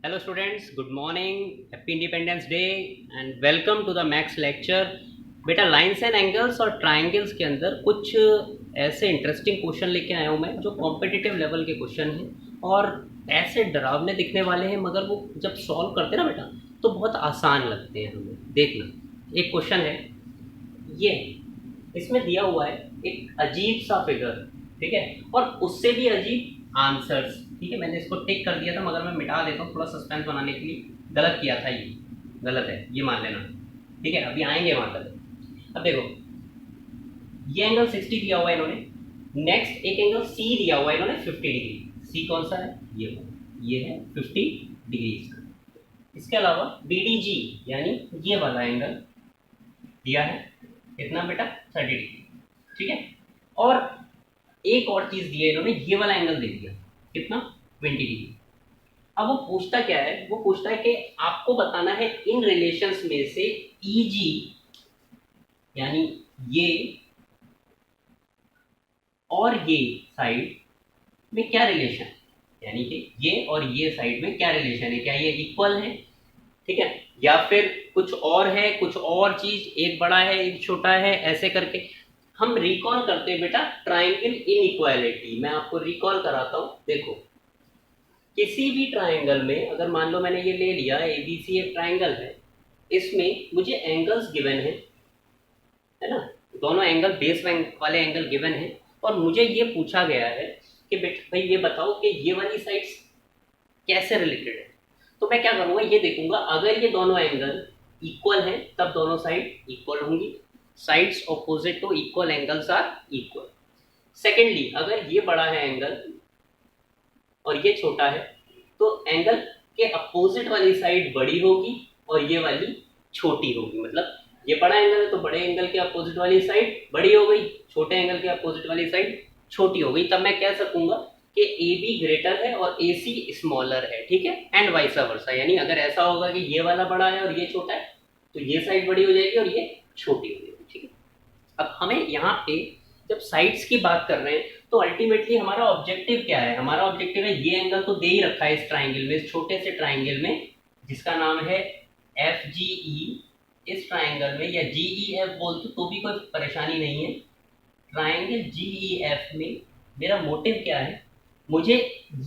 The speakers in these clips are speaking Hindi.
Hello students, good morning, happy Independence Day and welcome to the maths lecture. बेटा, लाइंस एंड एंगल्स और ट्रायंगल्स के अंदर कुछ ऐसे इंटरेस्टिंग क्वेश्चन लेके आया हूँ मैं, जो कॉम्पिटिटिव लेवल के क्वेश्चन हैं और ऐसे डरावने दिखने वाले हैं, मगर वो जब सॉल्व करते हैं ना बेटा, तो बहुत आसान लगते हैं हमें। देखना, एक क्वेश्चन है ये, इसमें दिया हुआ है एक अजीब सा फिगर, ठीक है, और उससे भी अजीब आंसर्स। ठीक है, मैंने इसको टिक कर दिया था, मगर मैं मिटा देता हूँ थोड़ा सस्पेंस बनाने के लिए। गलत किया था, ये गलत है, ये मान लेना। ठीक है, अभी आएंगे वहां तक। अब देखो, ये एंगल 60 दिया हुआ है इन्होंने। नेक्स्ट एक एंगल सी दिया हुआ है इन्होंने 50 डिग्री। सी कौन सा है? ये है 50 डिग्री इसका। इसके अलावा BDG यानी ये वाला एंगल दिया है कितना बेटा? 30 डिग्री। ठीक है, और एक और चीज दी है इन्होंने, ये वाला एंगल दे दिया कितना? 20 डिग्री। अब वो पूछता क्या है? वो पूछता है कि आपको बताना है इन रिलेशंस में से EG यानी ये और ये साइड में क्या रिलेशन, यानी कि ये और ये साइड में क्या रिलेशन है, क्या ये इक्वल है? ठीक है, या फिर कुछ और है, कुछ और चीज, एक बड़ा है एक छोटा है, ऐसे करके हम रिकॉल करते हैं बेटा ट्राइंगल इनइक्वालिटी। मैं आपको रिकॉल कराता हूं। देखो, किसी भी ट्राइंगल में अगर मान लो मैंने ये ले लिया ABC एक ट्राइंगल है, इसमें मुझे एंगल्स गिवन है ना, दोनों एंगल बेस वाले एंगल गिवन है, और मुझे ये पूछा गया है कि बेटा भाई ये बताओ कि ये वाली साइड्स कैसे रिलेटेड है। तो मैं क्या करूंगा, ये देखूंगा अगर ये दोनों एंगल इक्वल हैं तब दोनों साइड इक्वल होंगी। Sides opposite to equal angles are equal. Secondly, अगर ये बड़ा है एंगल और ये छोटा है, तो एंगल के अपोजिट वाली साइड बड़ी होगी और ये वाली छोटी होगी। मतलब ये बड़ा एंगल है तो बड़े एंगल के अपोजिट वाली साइड बड़ी हो गई, छोटे एंगल के अपोजिट वाली साइड छोटी हो गई। तब मैं कह सकूंगा कि AB ग्रेटर है और AC स्मॉलर है। ठीक है, एंड वाइस वर्सा, यानी अगर ऐसा होगा कि ये वाला बड़ा है और ये छोटा है, तो ये साइड बड़ी हो जाएगी और ये छोटी हो जाएगी। ठीक है, अब हमें यहाँ पे जब साइड्स की बात कर रहे हैं तो अल्टीमेटली हमारा ऑब्जेक्टिव क्या है? हमारा ऑब्जेक्टिव है, ये एंगल तो दे ही रखा है इस ट्राइंगल में, इस छोटे से ट्राइंगल में जिसका नाम है FGE। इस ट्राइंगल में, या GEF बोल तो भी कोई परेशानी नहीं है, ट्राइंगल GEF में मेरा मोटिव क्या है? मुझे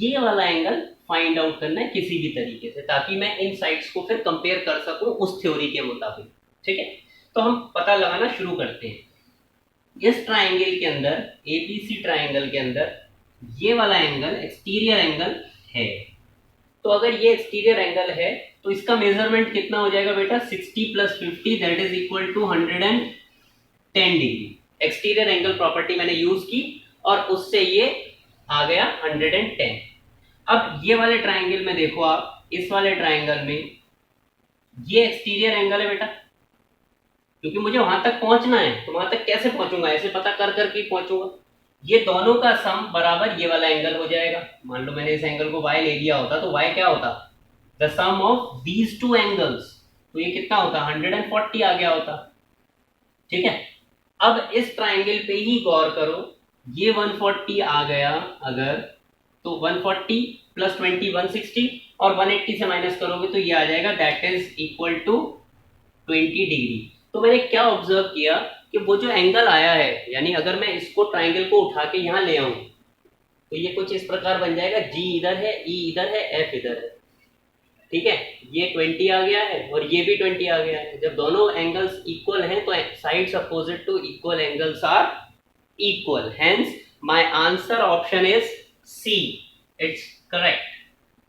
ये वाला एंगल फाइंड आउट करना है किसी भी तरीके से, ताकि मैं इन साइड्स को फिर कंपेयर कर सकूं उस थ्योरी के मुताबिक। ठीक है, तो हम पता लगाना शुरू करते हैं। इस ट्राइंगल के अंदर, ABC ट्राइंगल के अंदर, ये वाला एंगल एक्सटीरियर एंगल है। तो अगर ये एक्सटीरियर एंगल है तो इसका मेजरमेंट कितना हो जाएगा बेटा? 60 + 50 that is equal to 110 degree. Exterior angle property मैंने यूज की और उससे ये आ गया 110। अब ये वाले ट्राइंगल में देखो आप, इस वाले ट्राइंगल में ये एक्सटीरियर एंगल है बेटा, क्योंकि मुझे वहां तक पहुंचना है। तो वहां तक कैसे पहुंचूंगा? ऐसे पता कर करके पहुंचूंगा। ये दोनों का सम बराबर ये वाला एंगल हो जाएगा। मान लो मैंने इस एंगल को y ले लिया होता, तो y क्या होता? The sum of these two angles. तो ये कितना होता? 140 आ गया होता। ठीक है, अब इस ट्राइंगल पे ही गौर करो, ये 140 आ गया अगर, तो 140 + 20 160, और 180 से माइनस करोगे तो ये आ जाएगा, that is equal to 20 degree. तो मैंने क्या ऑब्जर्व किया कि वो जो एंगल आया है, यानी अगर मैं इसको ट्राइंगल को उठा के यहाँ ले आऊं तो ये कुछ इस प्रकार बन जाएगा, G इधर है, E इधर है, F इधर है। ठीक है, ये 20 आ गया है और ये भी 20 आ गया है। जब दोनों एंगल्स इक्वल हैं तो sides opposite to equal angles are equal, hence my answer option is C, it's correct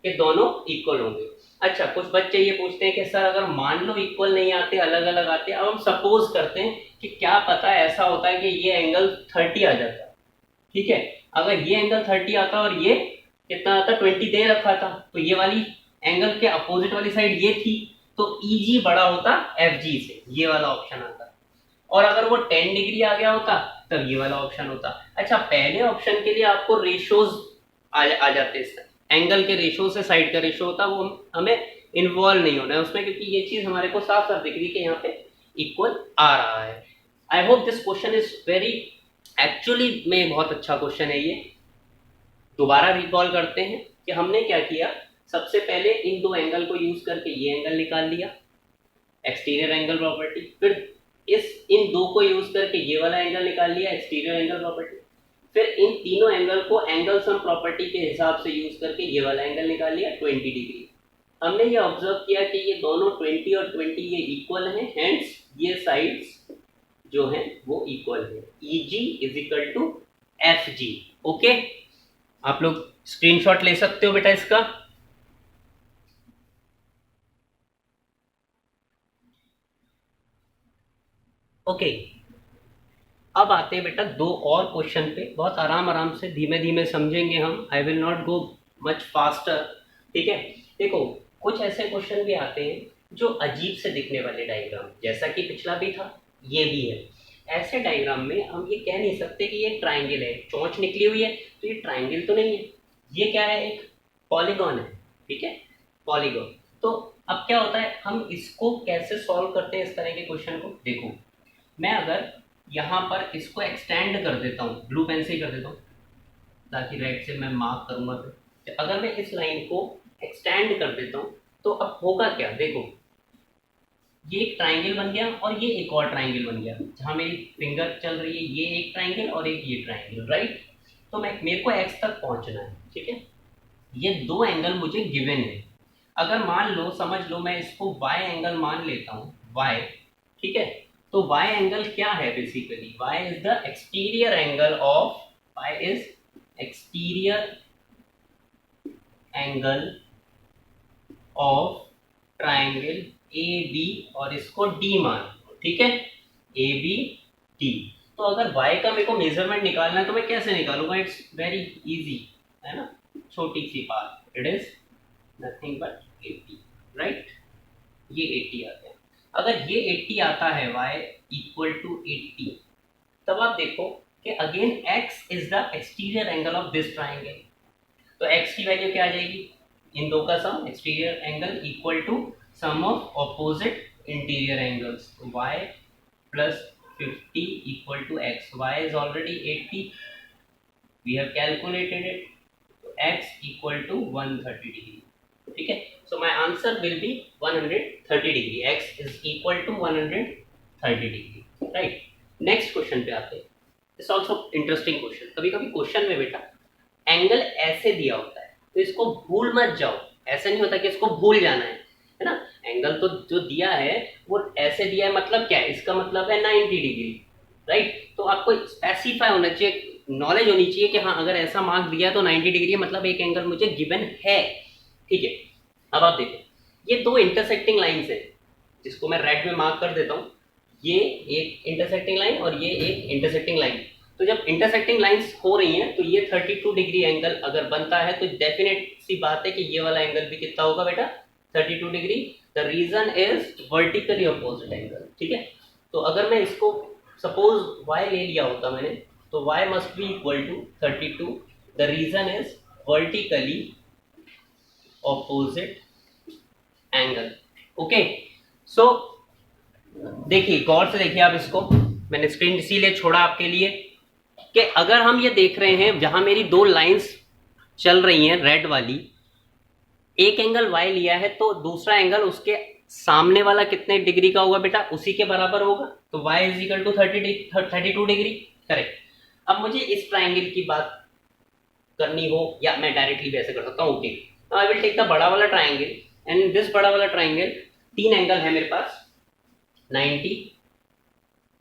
कि दोनों इक्वल होंगे। अच्छा, कुछ बच्चे ये पूछते हैं कि सर अगर मान लो इक्वल नहीं आते, अलग अलग आते, अब हम सपोज करते हैं कि क्या पता ऐसा होता है कि ये एंगल 30 आ जाता। ठीक है, अगर ये एंगल 30 आता और ये कितना आता? 20 दे रखा था, तो ये वाली एंगल के अपोजिट वाली साइड ये थी, तो EG बड़ा होता FG से, ये वाला ऑप्शन आता। और अगर वो 10 डिग्री आ गया होता तब ये वाला ऑप्शन होता। अच्छा, पहले ऑप्शन के लिए आपको रेशोज आ जाते हैं, एंगल के रेशो से साइड का रेशो होता, वो हमें इन्वॉल्व नहीं होना है उसमें, क्योंकि ये चीज हमारे को साफ साफ दिख रही है कि यहाँ पे इक्वल आ रहा है। I hope this question is very, actually में बहुत अच्छा क्वेश्चन है ये। दोबारा रिकॉल करते हैं कि हमने क्या किया सबसे पहले इन दो एंगल को यूज करके ये एंगल निकाल लिया, एक्सटीरियर एंगल प्रॉपर्टी। फिर इन दो को यूज करके ये वाला एंगल निकाल लिया, एक्सटीरियर एंगल प्रॉपर्टी। फिर इन तीनों एंगल को एंगल सम प्रॉपर्टी के हिसाब से यूज करके ये वाला एंगल निकाल लिया 20 डिग्री। हमने ये ऑब्जर्व किया कि ये दोनों 20 और 20 ये इक्वल हैं, हेंस ये साइड्स जो हैं वो इक्वल है। EG is equal to FG। Okay, आप लोग स्क्रीनशॉट ले सकते हो बेटा इसका। ओके, अब आते हैं बेटा दो और क्वेश्चन पे, बहुत आराम आराम से धीमे धीमे समझेंगे हम। I will not go much faster, ठीक है। देखो कुछ ऐसे क्वेश्चन भी आते हैं जो अजीब से दिखने वाले डायग्राम, जैसा कि पिछला भी था ये भी है। ऐसे डायग्राम में हम ये कह नहीं सकते कि ये ट्राइंगल है, चोंच निकली हुई है तो ये ट्राइंगल तो नहीं है, ये क्या है, एक पॉलीगॉन है, ठीक है, पॉलीगॉन। तो अब क्या होता है, हम इसको कैसे सॉल्व करते हैं इस तरह के क्वेश्चन को। देखो मैं अगर यहाँ पर इसको एक्सटेंड कर देता हूँ, ब्लू पेन से ही कर देता हूँ ताकि रेड से मैं मार्क करूँगा। तो अगर मैं इस लाइन को एक्सटेंड कर देता हूँ तो अब होगा क्या, देखो ये एक ट्राइंगल बन गया और ये एक और ट्राइंगल बन गया। जहाँ मेरी फिंगर चल रही है ये एक ट्राइंगल और एक ये ट्राइंगल, राइट। तो मेरे को एक्स तक पहुँचना है, ठीक है। ये दो एंगल मुझे गिवन है। अगर मान लो, समझ लो मैं इसको वाई एंगल मान लेता हूँ, वाई, ठीक है। तो वाई एंगल क्या है, basically y is the exterior angle of, y is exterior angle of triangle AB और इसको D मान, ठीक है, ABD। तो अगर y का मेरे को मेजरमेंट निकालना है तो मैं कैसे निकालूंगा, इट्स वेरी इजी, है ना, छोटी सी बात, it is nothing but 80, right. ये 80 आते हैं। अगर ये 80 आता है y इक्वल टू 80, तब आप देखो कि again x is the exterior angle of this triangle. तो x की वैल्यू क्या आ जाएगी, इन दो का sum, exterior angle equal to sum of opposite interior angles, y plus 50 equal to x. Y is already 80, we have calculated it, so x equal to 130 degree, ठीक है। so my answer will be 130 degree, x is equal to 130 degree, right। next question पे आते हैं, this also interesting question। कभी कभी क्वेश्चन में बेटा एंगल ऐसे दिया होता है तो इसको भूल मत जाओ, ऐसा नहीं होता कि इसको भूल जाना है ना। एंगल तो जो दिया है वो ऐसे दिया है, मतलब क्या है, इसका मतलब है 90 डिग्री, राइट। तो आपको स्पेसिफाई होना चाहिए, नॉलेज होनी चाहिए कि हाँ अगर ऐसा मार्क दिया तो 90 डिग्री मतलब एक एंगल मुझे गिवन है, ठीक है। अब आप देखो ये दो इंटरसेक्टिंग लाइंस है जिसको मैं रेड में मार्क कर देता हूँ, ये एक इंटरसेक्टिंग लाइन और ये एक इंटरसेक्टिंग लाइन। तो जब इंटरसेक्टिंग लाइंस हो रही हैं तो ये 32 डिग्री एंगल अगर बनता है तो डेफिनेट सी बात है कि ये वाला एंगल भी कितना होगा बेटा, 32 degree. The reason is vertically opposite angle, ठीक है। तो अगर मैं इसको सपोज y ले लिया होता मैंने, तो y must be equal to 32। The reason is vertically opposite angle, okay. So देखिए गौर से देखिए आप इसको, मैंने स्क्रीन इसीलिए छोड़ा आपके लिए कि अगर हम ये देख रहे हैं जहां मेरी दो लाइंस चल रही हैं रेड वाली, एक एंगल y लिया है तो दूसरा एंगल उसके सामने वाला कितने डिग्री का होगा बेटा, उसी के बराबर होगा। तो y is equal to 32 degree, correct. अब मुझे इस ट्राइंगल की बात करनी हो या मैं डायरेक्टली भी ऐसे कर सकता हूँ, okay. I will take the बड़ा वाला ट्राइंगल एंड इन दिस बड़ा वाला ट्राइंगल तीन एंगल है मेरे पास, 90,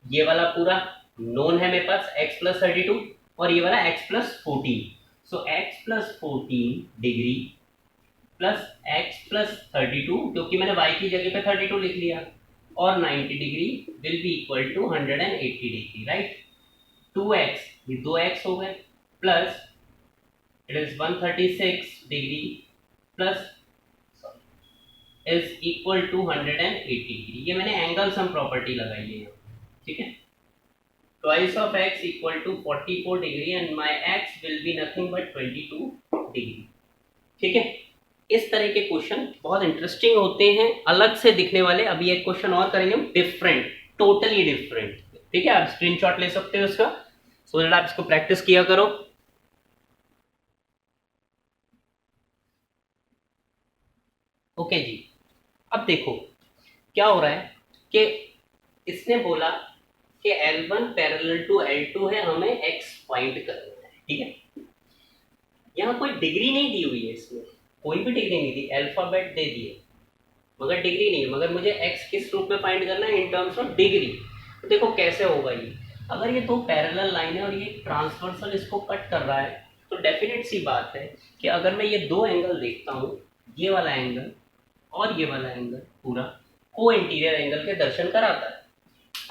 ये वाला पूरा नोन है मेरे पास x प्लस 32 और ये वाला x प्लस 14। सो x plus 14 degree plus x plus 32, क्योंकि मैंने y की जगह पे 32 लिख लिया, और 90 degree will be equal to 180 degree, right. 2x, ये 2x हो गए, plus it is 136 degree plus is equal to 180 degree. ये मैंने एंगल सम प्रॉपर्टी लगाई है, ठीक है। Twice of x equal to 44 degree and my x will be nothing but 22 degree, ठीक है। इस तरह के क्वेश्चन बहुत इंटरेस्टिंग होते हैं, अलग से दिखने वाले। अभी एक क्वेश्चन और करेंगे डिफरेंट, टोटली डिफरेंट, ठीक है। आप स्क्रीनशॉट ले सकते हो इसका, सो दैट आप इसको प्रैक्टिस किया करो। ओके जी। अब देखो क्या हो रहा है कि इसने बोला कि L1 पैरेलल टू L2 है, हमें x फाइंड करना है, ठीक है। यहाँ कोई डिग्री नहीं दी हुई है, इसमें कोई भी डिग्री नहीं दी, अल्फाबेट दे दिए मगर डिग्री नहीं है। मगर मुझे x किस रूप में फाइंड करना है, इन टर्म्स ऑफ डिग्री। तो देखो कैसे होगा ये, अगर ये दो पैरेलल लाइन है और ये ट्रांसवर्सल इसको कट कर रहा है, तो डेफिनेट सी बात है कि अगर मैं ये दो एंगल देखता हूँ, ये वाला एंगल और ये वाला एंगल पूरा को इंटीरियर एंगल के दर्शन कराता है।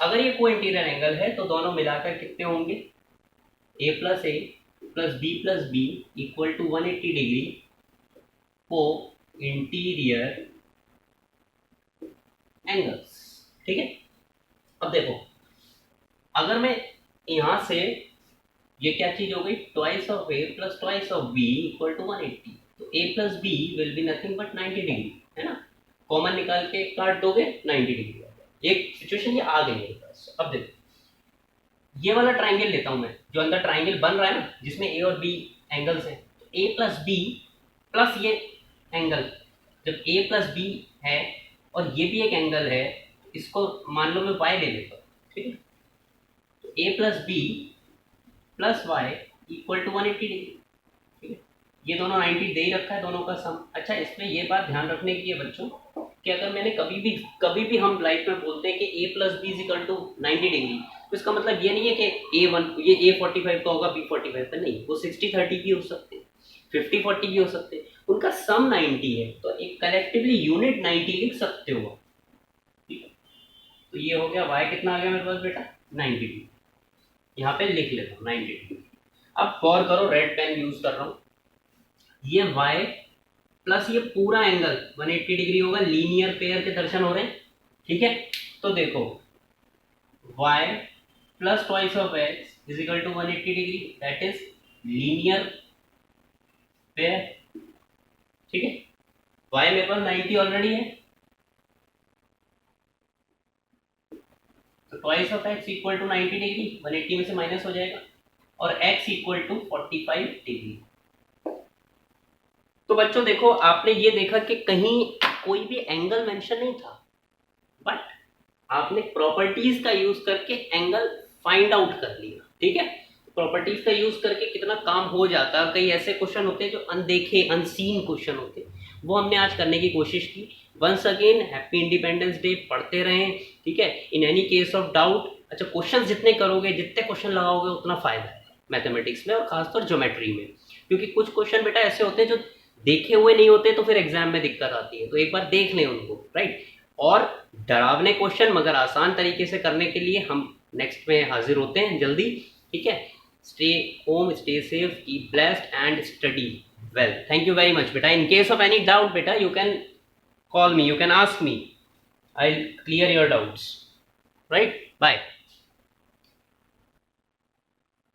अगर ये को इंटीरियर एंगल है तो दोनों मिलाकर कितने होंगे, a plus b equal to 180 degree को इंटीरियर एंगल्स, ठीक है। अब देखो अगर मैं यहां से, ये क्या चीज हो गई, twice of a plus twice of b equal to 180, तो a plus b will be nothing but 90 degree, है ना। कॉमन निकाल के काट दोगे 90 डिग्री। एक सिचुएशन ये आ गई मेरे पास। अब देखो ये वाला ट्राइंगल लेता हूं मैं, जो अंदर ट्राइंगल बन रहा है ना, जिसमें a और b एंगल्स हैं, तो a प्लस b प्लस ये एंगल, जब a प्लस b है और ये भी एक एंगल है, इसको मान लो मैं y ले लेता हूँ, ठीक है। तो a plus b plus y equal to 180 degree, ठीक है। ये दोनों 90 दे ही रखा है, दोनों का सम। अच्छा इसमें ये बात ध्यान रखने की है बच्चों कि अगर मैंने कभी भी हम लाइफ में बोलते हैं कि a plus b is equal to 90 degree, तो इसका मतलब ये नहीं है कि a1 ये a45 का होगा b45 का, नहीं, वो 60-30 भी हो सकते हैं, 50-40 भी हो सकते हैं, उनका सम 90 है, तो एक कलेक्टिवली यूनिट 90 लिख सकते हो, ठीक है। तो ये हो गया y कितना आ गया मेरे पास बेटा, 90 डिग्री, यहाँ पे लिख लेता हूँ 90 डिग्री। अब गौर करो, रेड पेन यूज कर रहा हूँ, ये y प्लस ये पूरा एंगल 180 डिग्री होगा, लीनियर पेयर के दर्शन हो रहे हैं, ठीक है। तो देखो y plus twice of x is equal to 180 degree, that is linear pair, ठीक है। y मेरे पास 90 ऑलरेडी है, तो twice of x equal to 90 degree, 180 में से माइनस हो जाएगा, और x इक्वल टू 45 डिग्री। तो बच्चों देखो आपने ये देखा कि कहीं कोई भी एंगल मेंशन नहीं था, बट आपने प्रॉपर्टीज का यूज करके एंगल फाइंड आउट कर लिया, ठीक है। प्रॉपर्टीज का यूज करके कितना काम हो जाता है। कई ऐसे क्वेश्चन होते हैं जो अनदेखे अनसीन क्वेश्चन होते हैं, वो हमने आज करने की कोशिश की। Once again happy Independence Day, पढ़ते रहें, ठीक है। In any case of doubt, अच्छा क्वेश्चन जितने करोगे, जितने क्वेश्चन लगाओगे, उतना फायदा है मैथमेटिक्स में और खासतौर ज्योमेट्री में, क्योंकि कुछ क्वेश्चन बेटा ऐसे होते हैं जो देखे हुए नहीं होते, तो फिर एग्जाम में दिक्कत आती है, तो एक बार देख लें उनको, राइट। और डरावने क्वेश्चन मगर आसान तरीके से करने के लिए हम नेक्स्ट में हाजिर होते हैं जल्दी, ठीक है। Stay home, stay safe, keep blessed and study well. Thank you very much बेटा। In case of any doubt बेटा, you can call me, you can ask me, I'll clear your doubts, right? Bye.